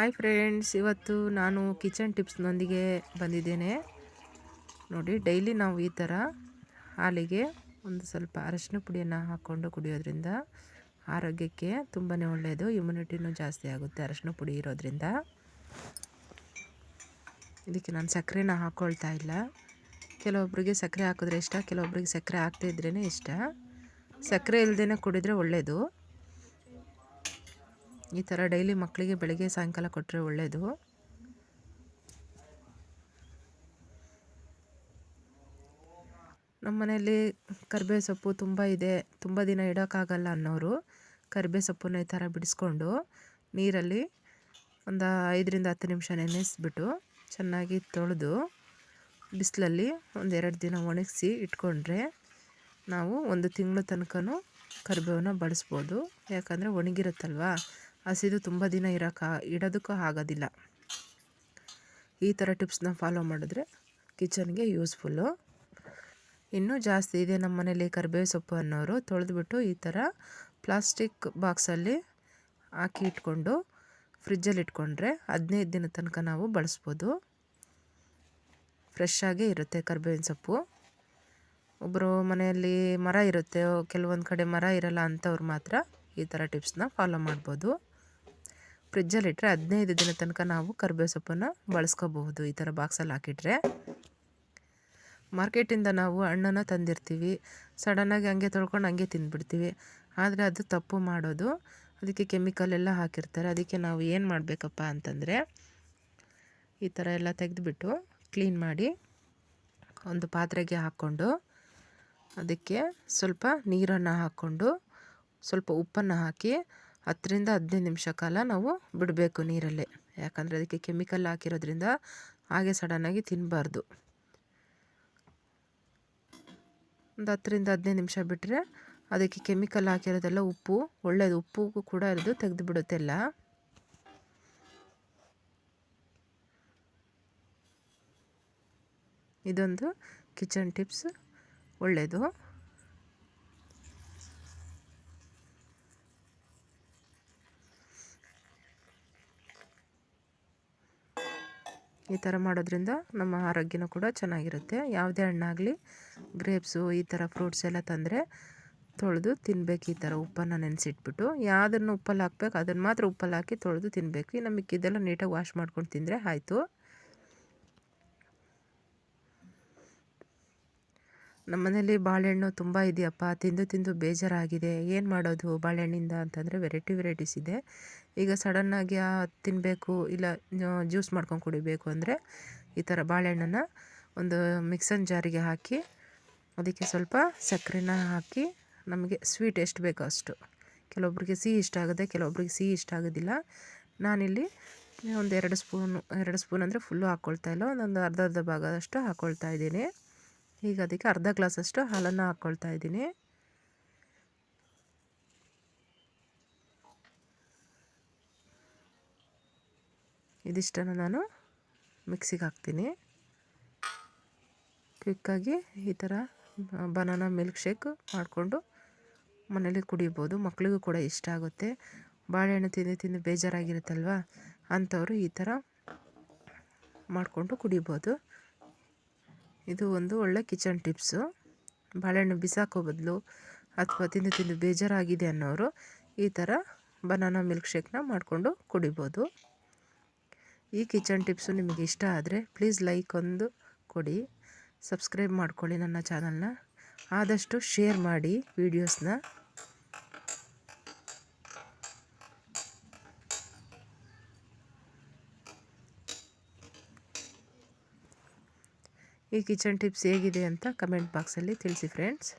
Hi friends, ಇವತ್ತು ನಾನು kitchen ಟಿಪ್ಸ್ನೊಂದಿಗೆ ಬಂದಿದ್ದೇನೆ. ನೋಡಿ, ಡೈಲಿ ನಾವು ಈ ಥರ ಹಾಲಿಗೆ ಒಂದು ಸ್ವಲ್ಪ ಅರಶಿನ ಪುಡಿಯನ್ನು ಹಾಕ್ಕೊಂಡು ಕುಡಿಯೋದ್ರಿಂದ ಆರೋಗ್ಯಕ್ಕೆ ತುಂಬಾ ಒಳ್ಳೆಯದು. ಇಮ್ಯುನಿಟಿನೂ ಜಾಸ್ತಿ ಆಗುತ್ತೆ ಅರಶಿನ ಪುಡಿ ಇರೋದ್ರಿಂದ. ಇದಕ್ಕೆ ನಾನು ಸಕ್ಕರೆನ ಹಾಕ್ಕೊಳ್ತಾ ಇಲ್ಲ. ಕೆಲವೊಬ್ಬರಿಗೆ ಸಕ್ಕರೆ ಹಾಕಿದ್ರೆ ಇಷ್ಟ, ಕೆಲವೊಬ್ಬರಿಗೆ ಸಕ್ಕರೆ ಹಾಕ್ತಾ ಇದ್ರೇ ಇಷ್ಟ. ಸಕ್ಕರೆ ಇಲ್ಲದೇ ಕುಡಿದ್ರೆ ಒಳ್ಳೆಯದು. ಈ ಥರ ಡೈಲಿ ಮಕ್ಕಳಿಗೆ ಬೆಳಗ್ಗೆ ಸಾಯಂಕಾಲ ಕೊಟ್ಟರೆ ಒಳ್ಳೆಯದು. ನಮ್ಮ ಮನೆಯಲ್ಲಿ ಕರಿಬೇವು ಸೊಪ್ಪು ತುಂಬ ಇದೆ, ತುಂಬ ದಿನ ಇಡೋಕ್ಕಾಗಲ್ಲ ಅನ್ನೋರು ಕರಿಬೇವು ಸೊಪ್ಪನ್ನ ಈ ಥರ ಬಿಡಿಸ್ಕೊಂಡು ನೀರಲ್ಲಿ ಒಂದು 5-10 ನಿಮಿಷ ನೆನೆಸ್ಬಿಟ್ಟು ಚೆನ್ನಾಗಿ ತೊಳೆದು ಬಿಸಿಲಲ್ಲಿ ಒಂದು 2 ದಿನ ಒಣಗಿಸಿ ಇಟ್ಕೊಂಡ್ರೆ ನಾವು 1 ತಿಂಗಳ ತನಕನೂ ಕರಿಬೇವನ್ನ ಬಳಸ್ಬೋದು. ಯಾಕಂದರೆ ಒಣಗಿರುತ್ತಲ್ವ, ಹಸಿದು ತುಂಬ ದಿನ ಇಡೋದಕ್ಕೂ ಆಗೋದಿಲ್ಲ. ಈ ಥರ ಟಿಪ್ಸ್ನ ಫಾಲೋ ಮಾಡಿದ್ರೆ ಕಿಚನ್ಗೆ ಯೂಸ್ಫುಲ್ಲು. ಇನ್ನೂ ಜಾಸ್ತಿ ಇದೆ ನಮ್ಮ ಮನೇಲಿ ಕರಿಬೇವು ಸೊಪ್ಪು ಅನ್ನೋರು ತೊಳೆದ್ಬಿಟ್ಟು ಈ ಥರ ಪ್ಲಾಸ್ಟಿಕ್ ಬಾಕ್ಸಲ್ಲಿ ಹಾಕಿ ಇಟ್ಕೊಂಡು ಫ್ರಿಜ್ಜಲ್ಲಿ ಇಟ್ಕೊಂಡ್ರೆ 15 ದಿನ ತನಕ ನಾವು ಬಳಸ್ಬೋದು. ಫ್ರೆಶ್ ಆಗೇ ಇರುತ್ತೆ ಕರಿಬೇವಿನ ಸೊಪ್ಪು. ಒಬ್ಬರು ಮನೆಯಲ್ಲಿ ಮರ ಇರುತ್ತೆ, ಕೆಲವೊಂದು ಕಡೆ ಮರ ಇರಲ್ಲ ಅಂಥವ್ರು ಮಾತ್ರ ಈ ಥರ ಟಿಪ್ಸ್ನ ಫಾಲೋ ಮಾಡ್ಬೋದು. ಫ್ರಿಜ್ಜಲ್ಲಿಟ್ಟರೆ 15 ದಿನ ತನಕ ನಾವು ಕರಿಬೇವು ಸೊಪ್ಪನ್ನು ಬಳಸ್ಕೋಬಹುದು. ಈ ಥರ ಬಾಕ್ಸಲ್ಲಿ ಹಾಕಿಟ್ರೆ. ಮಾರ್ಕೆಟಿಂದ ನಾವು ಹಣ್ಣನ್ನು ತಂದಿರ್ತೀವಿ, ಸಡನ್ನಾಗಿ ಹಂಗೆ ತೊಳ್ಕೊಂಡು ಹಂಗೆ ತಿಂದುಬಿಡ್ತೀವಿ. ಆದರೆ ಅದು ತಪ್ಪು ಮಾಡೋದು. ಅದಕ್ಕೆ ಕೆಮಿಕಲ್ ಎಲ್ಲ ಹಾಕಿರ್ತಾರೆ. ಅದಕ್ಕೆ ನಾವು ಏನು ಮಾಡಬೇಕಪ್ಪ ಅಂತಂದರೆ ಈ ಥರ ಎಲ್ಲ ತೆಗೆದುಬಿಟ್ಟು ಕ್ಲೀನ್ ಮಾಡಿ ಒಂದು ಪಾತ್ರೆಗೆ ಹಾಕ್ಕೊಂಡು ಅದಕ್ಕೆ ಸ್ವಲ್ಪ ನೀರನ್ನು ಹಾಕ್ಕೊಂಡು ಸ್ವಲ್ಪ ಉಪ್ಪನ್ನು ಹಾಕಿ 10-15 ನಿಮಿಷ ಕಾಲ ನಾವು ಬಿಡಬೇಕು ನೀರಲ್ಲೇ. ಯಾಕಂದರೆ ಅದಕ್ಕೆ ಕೆಮಿಕಲ್ ಹಾಕಿರೋದ್ರಿಂದ ಹಾಗೆ ಸಡನ್ನಾಗಿ ತಿನ್ನಬಾರ್ದು. ಒಂದು 10-15 ನಿಮಿಷ ಬಿಟ್ಟರೆ ಅದಕ್ಕೆ ಕೆಮಿಕಲ್ ಹಾಕಿರೋದೆಲ್ಲ ಉಪ್ಪು ಒಳ್ಳೆಯದು, ಉಪ್ಪು ಕೂಡ ಇರೋದು ತೆಗೆದು ಬಿಡುತ್ತೆಲ್ಲ. ಇದೊಂದು ಕಿಚನ್ ಟಿಪ್ಸ್ ಒಳ್ಳೆಯದು. ಈ ಥರ ಮಾಡೋದ್ರಿಂದ ನಮ್ಮ ಆರೋಗ್ಯನೂ ಕೂಡ ಚೆನ್ನಾಗಿರುತ್ತೆ. ಯಾವುದೇ ಹಣ್ಣಾಗಲಿ, ಗ್ರೇಪ್ಸು ಈ ಥರ ಫ್ರೂಟ್ಸ್ ಎಲ್ಲ ತಂದರೆ ತೊಳೆದು ತಿನ್ನಬೇಕು. ಈ ಥರ ಉಪ್ಪನ್ನು ನೆನೆಸಿಟ್ಬಿಟ್ಟು ಯಾವುದನ್ನು ಉಪ್ಪಲ್ಲಿ ಹಾಕ್ಬೇಕು ಅದನ್ನು ಮಾತ್ರ ಉಪ್ಪಲ್ಲಿ ಹಾಕಿ ತೊಳೆದು ತಿನ್ನಬೇಕು. ಇನ್ನು ಮಿಕ್ಕಿದ್ದೆಲ್ಲ ನೀಟಾಗಿ ವಾಶ್ ಮಾಡ್ಕೊಂಡು ತಿಂದರೆ ಆಯಿತು. ನಮ್ಮ ಮನೇಲಿ ಬಾಳೆಹಣ್ಣು ತುಂಬ ಇದೆಯಪ್ಪ, ತಿಂದು ಬೇಜಾರಾಗಿದೆ. ಏನು ಮಾಡೋದು ಬಾಳೆಹಣ್ಣಿಂದ ಅಂತಂದರೆ ವೆರೈಟೀಸ್ ಇದೆ. ಈಗ ಸಡನ್ನಾಗಿ ತಿನ್ನಬೇಕು ಇಲ್ಲ ಜ್ಯೂಸ್ ಮಾಡ್ಕೊಂಡು ಕುಡಿಬೇಕು ಅಂದರೆ ಈ ಥರ ಬಾಳೆಹಣ್ಣನ್ನು ಒಂದು ಮಿಕ್ಸರ್ ಜಾರಿಗೆ ಹಾಕಿ ಅದಕ್ಕೆ ಸ್ವಲ್ಪ ಸಕ್ಕರೆನ ಹಾಕಿ ನಮಗೆ ಸ್ವೀಟ್ ಎಷ್ಟು ಬೇಕೋ ಅಷ್ಟು. ಕೆಲವೊಬ್ರಿಗೆ ಸಿಹಿ ಇಷ್ಟ ಆಗುತ್ತೆ, ಕೆಲವೊಬ್ರಿಗೆ ಸಿಹಿ ಇಷ್ಟ ಆಗೋದಿಲ್ಲ. ನಾನಿಲ್ಲಿ ಒಂದು 2 ಸ್ಪೂನ್ ಅಂದರೆ ಫುಲ್ಲು ಹಾಕ್ಕೊಳ್ತಾ ಇಲ್ಲ, ಒಂದೊಂದು ಅರ್ಧ ಭಾಗದಷ್ಟು ಹಾಕ್ಕೊಳ್ತಾ ಇದ್ದೀನಿ. ಈಗ ಅದಕ್ಕೆ ಅರ್ಧ ಗ್ಲಾಸಷ್ಟು ಹಾಲನ್ನು ಹಾಕ್ಕೊಳ್ತಾ ಇದ್ದೀನಿ. ಇದಿಷ್ಟನ್ನು ನಾನು ಮಿಕ್ಸಿಗೆ ಹಾಕ್ತೀನಿ. ಕ್ವಿಕ್ಕಾಗಿ ಈ ಥರ ಬನಾನಾ ಮಿಲ್ಕ್ ಶೇಕ್ ಮಾಡಿಕೊಂಡು ಮನೇಲಿ ಕುಡಿಬೋದು. ಮಕ್ಕಳಿಗೂ ಕೂಡ ಇಷ್ಟ ಆಗುತ್ತೆ. ಬಾಳೆಹಣ್ಣು ತಿಂದು ಬೇಜಾರಾಗಿರುತ್ತಲ್ವ, ಅಂಥವರು ಈ ಥರ ಮಾಡಿಕೊಂಡು ಕುಡಿಬೋದು. ಇದು ಒಂದು ಒಳ್ಳೆ ಕಿಚನ್ ಟಿಪ್ಸು. ಬಾಳೆಹಣ್ಣು ಬಿಸಾಕೋ ಬದಲು ಅಥವಾ ತಿಂದು ಬೇಜಾರಾಗಿದೆ ಅನ್ನೋರು ಈ ಥರ ಬನಾನಾ ಮಿಲ್ಕ್ ಶೇಕ್ನ ಮಾಡಿಕೊಂಡು ಕುಡಿಬೋದು. ಈ ಕಿಚನ್ ಟಿಪ್ಸು ನಿಮಗೆ ಇಷ್ಟ ಆದರೆ ಪ್ಲೀಸ್ ಲೈಕ್ ಒಂದು ಕೊಡಿ, ಸಬ್ಸ್ಕ್ರೈಬ್ ಮಾಡ್ಕೊಳ್ಳಿ ನನ್ನ ಚಾನಲ್ನ. ಆದಷ್ಟು ಶೇರ್ ಮಾಡಿ ವೀಡಿಯೋಸ್ನ. ಈ ಕಿಚನ್ ಟಿಪ್ಸ್ ಹೇಗಿದೆ ಅಂತ ಕಮೆಂಟ್ ಬಾಕ್ಸಲ್ಲಿ ತಿಳಿಸಿ ಫ್ರೆಂಡ್ಸ್.